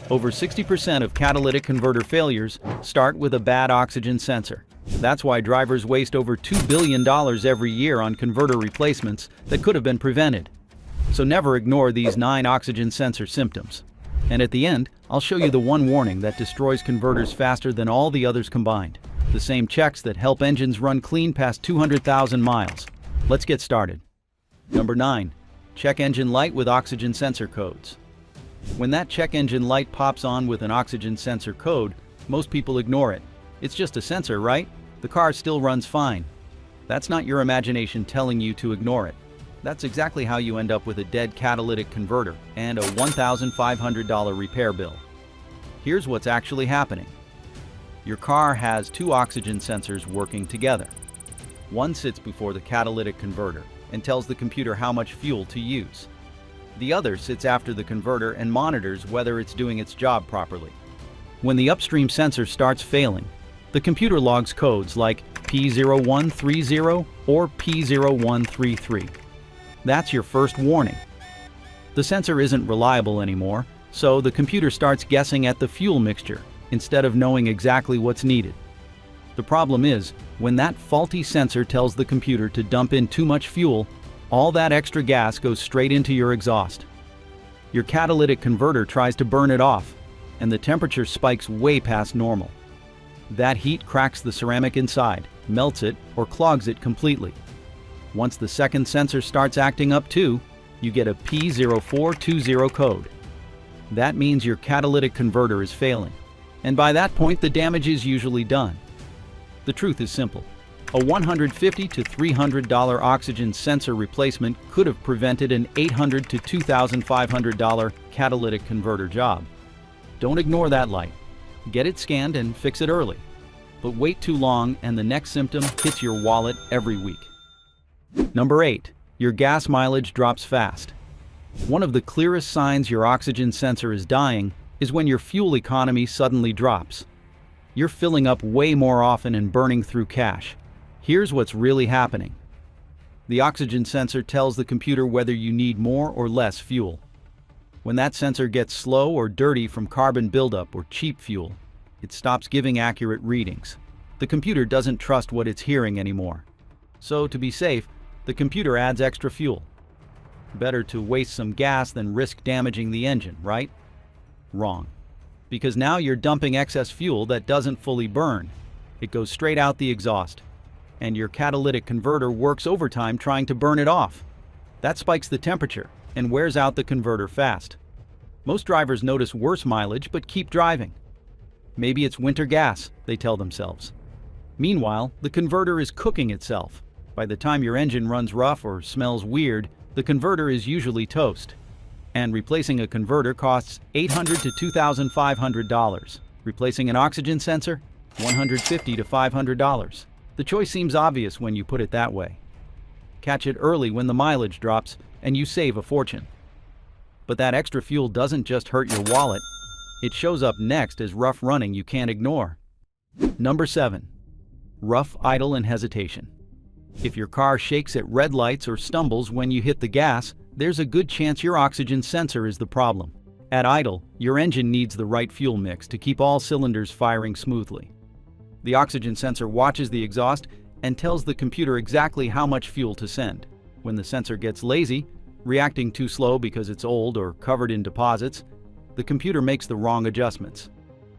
Over 60% of catalytic converter failures start with a bad oxygen sensor. That's why drivers waste over $2 billion every year on converter replacements that could have been prevented. So never ignore these 9 oxygen sensor symptoms. And at the end, I'll show you the one warning that destroys converters faster than all the others combined. The same checks that help engines run clean past 200,000 miles. Let's get started. Number 9. Check engine light with oxygen sensor codes. When that check engine light pops on with an oxygen sensor code, most people ignore it. It's just a sensor, right? The car still runs fine. That's not your imagination telling you to ignore it. That's exactly how you end up with a dead catalytic converter and a $1,500 repair bill. Here's what's actually happening. Your car has 2 oxygen sensors working together. One sits before the catalytic converter and tells the computer how much fuel to use. The other sits after the converter and monitors whether it's doing its job properly. When the upstream sensor starts failing, the computer logs codes like P0130 or P0133. That's your first warning. The sensor isn't reliable anymore, so the computer starts guessing at the fuel mixture instead of knowing exactly what's needed. The problem is, when that faulty sensor tells the computer to dump in too much fuel, all that extra gas goes straight into your exhaust. Your catalytic converter tries to burn it off, and the temperature spikes way past normal. That heat cracks the ceramic inside, melts it, or clogs it completely. Once the second sensor starts acting up too, you get a P0420 code. That means your catalytic converter is failing, and by that point the damage is usually done. The truth is simple. A $150 to $300 oxygen sensor replacement could have prevented an $800 to $2,500 catalytic converter job. Don't ignore that light. Get it scanned and fix it early. But wait too long and the next symptom hits your wallet every week. Number 8. Your gas mileage drops fast. One of the clearest signs your oxygen sensor is dying is when your fuel economy suddenly drops. You're filling up way more often and burning through cash. Here's what's really happening. The oxygen sensor tells the computer whether you need more or less fuel. When that sensor gets slow or dirty from carbon buildup or cheap fuel, it stops giving accurate readings. The computer doesn't trust what it's hearing anymore. So to be safe, the computer adds extra fuel. Better to waste some gas than risk damaging the engine, right? Wrong. Because now you're dumping excess fuel that doesn't fully burn. It goes straight out the exhaust. And your catalytic converter works overtime trying to burn it off. That spikes the temperature and wears out the converter fast. Most drivers notice worse mileage but keep driving. Maybe it's winter gas, they tell themselves. Meanwhile, the converter is cooking itself. By the time your engine runs rough or smells weird, the converter is usually toast. And replacing a converter costs $800 to $2,500. Replacing an oxygen sensor? $150 to $500. The choice seems obvious when you put it that way. Catch it early when the mileage drops and you save a fortune. But that extra fuel doesn't just hurt your wallet. It shows up next as rough running you can't ignore. Number 7. Rough idle and hesitation. If your car shakes at red lights or stumbles when you hit the gas, there's a good chance your oxygen sensor is the problem. At idle, your engine needs the right fuel mix to keep all cylinders firing smoothly. The oxygen sensor watches the exhaust and tells the computer exactly how much fuel to send. When the sensor gets lazy, reacting too slow because it's old or covered in deposits, the computer makes the wrong adjustments.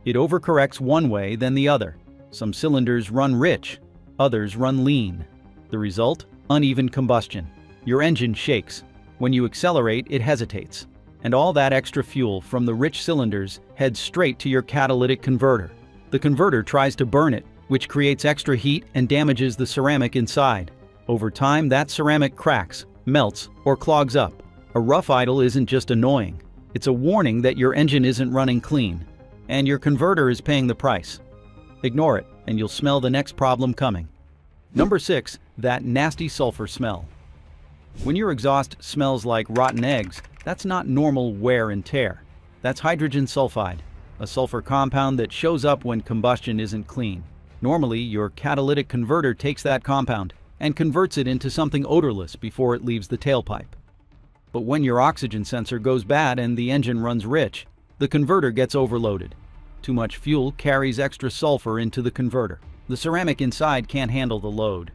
It overcorrects one way, then the other. Some cylinders run rich, others run lean. The result? Uneven combustion. Your engine shakes. When you accelerate, it hesitates. And all that extra fuel from the rich cylinders heads straight to your catalytic converter. The converter tries to burn it, which creates extra heat and damages the ceramic inside. Over time, that ceramic cracks, melts, or clogs up. A rough idle isn't just annoying. It's a warning that your engine isn't running clean, and your converter is paying the price. Ignore it, and you'll smell the next problem coming. Number 6. That nasty sulfur smell. When your exhaust smells like rotten eggs, that's not normal wear and tear. That's hydrogen sulfide, a sulfur compound that shows up when combustion isn't clean. Normally, your catalytic converter takes that compound and converts it into something odorless before it leaves the tailpipe. But when your oxygen sensor goes bad and the engine runs rich, The converter gets overloaded. Too much fuel carries extra sulfur into the converter. The ceramic inside can't handle the load.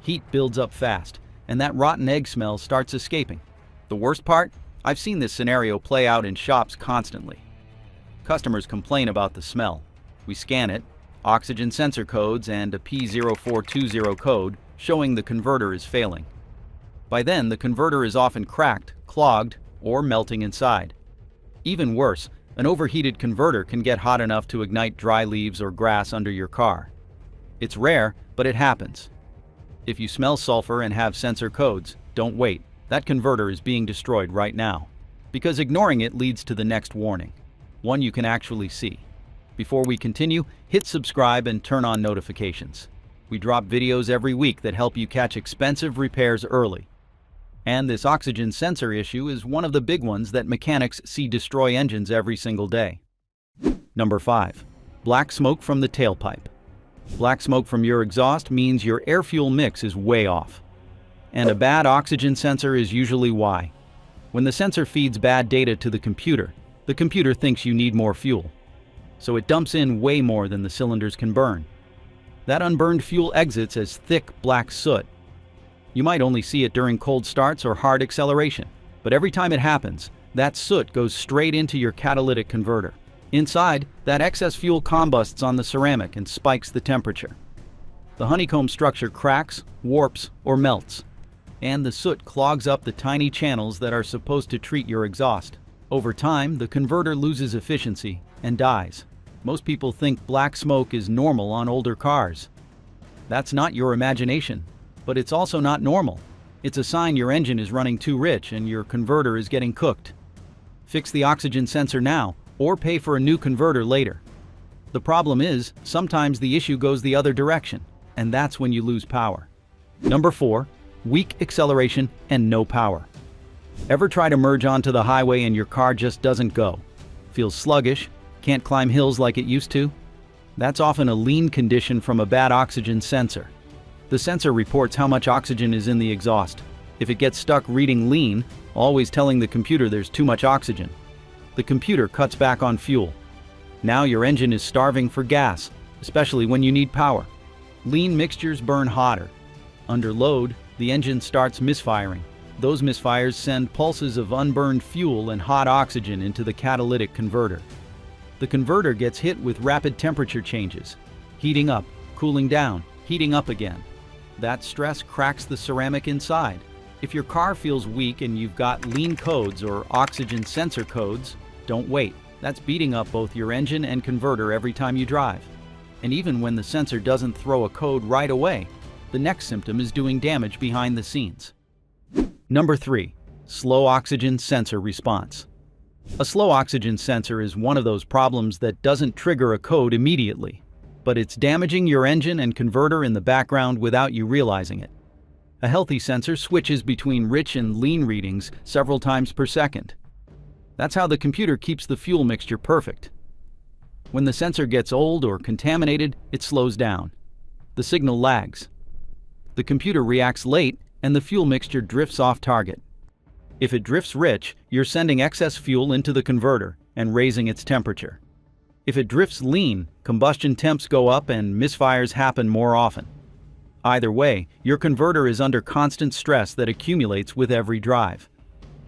Heat builds up fast, and that rotten egg smell starts escaping. The worst part? I've seen this scenario play out in shops constantly. Customers complain about the smell. We scan it, oxygen sensor codes and a P0420 code showing the converter is failing. By then, the converter is often cracked, clogged, or melting inside. Even worse, an overheated converter can get hot enough to ignite dry leaves or grass under your car. It's rare, but it happens. If you smell sulfur and have sensor codes, don't wait. That converter is being destroyed right now. Because ignoring it leads to the next warning, one you can actually see. Before we continue, hit subscribe and turn on notifications. We drop videos every week that help you catch expensive repairs early. And this oxygen sensor issue is one of the big ones that mechanics see destroy engines every single day. Number 5. Black smoke from the tailpipe. Black smoke from your exhaust means your air-fuel mix is way off. And a bad oxygen sensor is usually why. When the sensor feeds bad data to the computer thinks you need more fuel. So it dumps in way more than the cylinders can burn. That unburned fuel exits as thick black soot. You might only see it during cold starts or hard acceleration, but every time it happens, that soot goes straight into your catalytic converter. Inside, that excess fuel combusts on the ceramic and spikes the temperature. The honeycomb structure cracks, warps, or melts, and the soot clogs up the tiny channels that are supposed to treat your exhaust. Over time, the converter loses efficiency and dies. Most people think black smoke is normal on older cars. That's not your imagination. But it's also not normal. It's a sign your engine is running too rich and your converter is getting cooked. Fix the oxygen sensor now, or pay for a new converter later. The problem is, sometimes the issue goes the other direction, and that's when you lose power. Number 4. Weak acceleration and no power. Ever try to merge onto the highway and your car just doesn't go? Feels sluggish, can't climb hills like it used to? That's often a lean condition from a bad oxygen sensor. The sensor reports how much oxygen is in the exhaust. If it gets stuck reading lean, always telling the computer there's too much oxygen, the computer cuts back on fuel. Now your engine is starving for gas, especially when you need power. Lean mixtures burn hotter. Under load, the engine starts misfiring. Those misfires send pulses of unburned fuel and hot oxygen into the catalytic converter. The converter gets hit with rapid temperature changes, heating up, cooling down, heating up again. That stress cracks the ceramic inside. If your car feels weak and you've got lean codes or oxygen sensor codes, don't wait. That's beating up both your engine and converter every time you drive. And even when the sensor doesn't throw a code right away, the next symptom is doing damage behind the scenes. Number 3. Slow oxygen sensor response. A slow oxygen sensor is one of those problems that doesn't trigger a code immediately, but it's damaging your engine and converter in the background without you realizing it. A healthy sensor switches between rich and lean readings several times per second. That's how the computer keeps the fuel mixture perfect. When the sensor gets old or contaminated, it slows down. The signal lags. The computer reacts late and the fuel mixture drifts off target. If it drifts rich, you're sending excess fuel into the converter and raising its temperature. If it drifts lean, combustion temps go up and misfires happen more often. Either way, your converter is under constant stress that accumulates with every drive.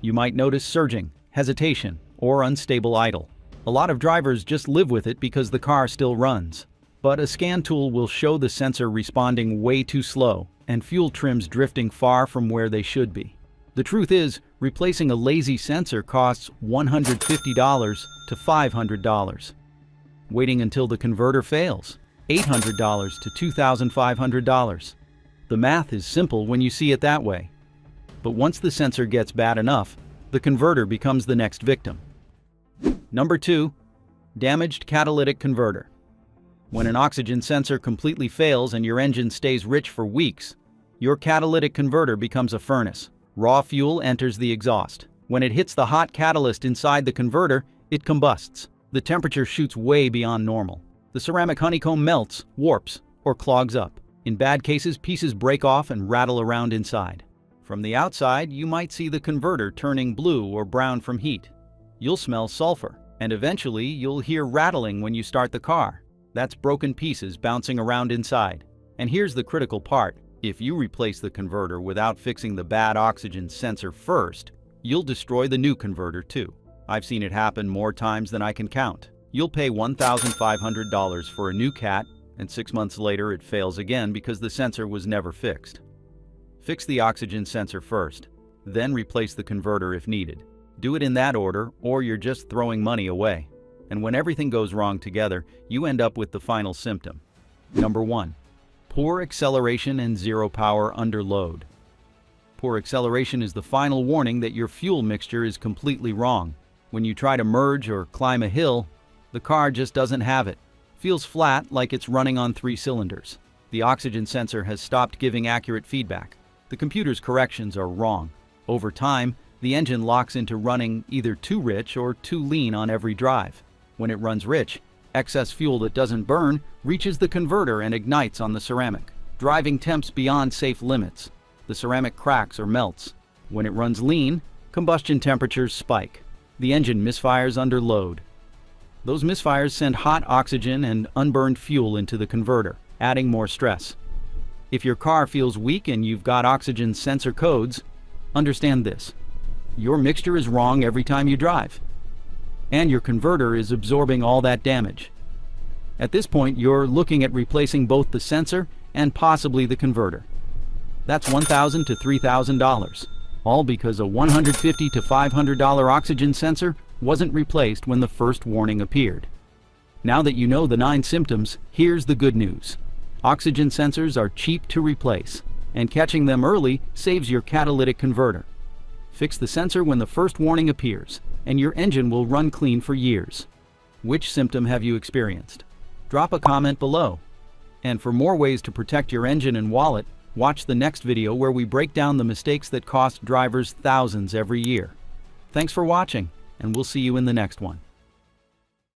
You might notice surging, hesitation, or unstable idle. A lot of drivers just live with it because the car still runs. But a scan tool will show the sensor responding way too slow and fuel trims drifting far from where they should be. The truth is, replacing a lazy sensor costs $150 to $500. Waiting until the converter fails, $800 to $2,500. The math is simple when you see it that way. But once the sensor gets bad enough, the converter becomes the next victim. Number 2. Damaged catalytic converter. When an oxygen sensor completely fails and your engine stays rich for weeks, your catalytic converter becomes a furnace. Raw fuel enters the exhaust. When it hits the hot catalyst inside the converter, it combusts. The temperature shoots way beyond normal. The ceramic honeycomb melts, warps, or clogs up. In bad cases, pieces break off and rattle around inside. From the outside, you might see the converter turning blue or brown from heat. You'll smell sulfur. And eventually, you'll hear rattling when you start the car. That's broken pieces bouncing around inside. And here's the critical part. If you replace the converter without fixing the bad oxygen sensor first, you'll destroy the new converter too. I've seen it happen more times than I can count. You'll pay $1,500 for a new Cat, and 6 months later it fails again because the sensor was never fixed. Fix the oxygen sensor first, then replace the converter if needed. Do it in that order, or you're just throwing money away. And when everything goes wrong together, you end up with the final symptom. Number 1. Poor acceleration and zero power under load. Poor acceleration is the final warning that your fuel mixture is completely wrong. When you try to merge or climb a hill, the car just doesn't have it. Feels flat, like it's running on 3 cylinders. The oxygen sensor has stopped giving accurate feedback. The computer's corrections are wrong. Over time, the engine locks into running either too rich or too lean on every drive. When it runs rich, excess fuel that doesn't burn reaches the converter and ignites on the ceramic, driving temps beyond safe limits. The ceramic cracks or melts. When it runs lean, combustion temperatures spike. The engine misfires under load. Those misfires send hot oxygen and unburned fuel into the converter, adding more stress. If your car feels weak and you've got oxygen sensor codes, understand this. Your mixture is wrong every time you drive, and your converter is absorbing all that damage. At this point, you're looking at replacing both the sensor and possibly the converter. That's $1,000 to $3,000, all because a $150 to $500 oxygen sensor wasn't replaced when the first warning appeared. Now that you know the 9 symptoms, here's the good news. Oxygen sensors are cheap to replace, and catching them early saves your catalytic converter. Fix the sensor when the first warning appears, and your engine will run clean for years. Which symptom have you experienced? Drop a comment below. And for more ways to protect your engine and wallet, watch the next video where we break down the mistakes that cost drivers thousands every year. Thanks for watching, and we'll see you in the next one.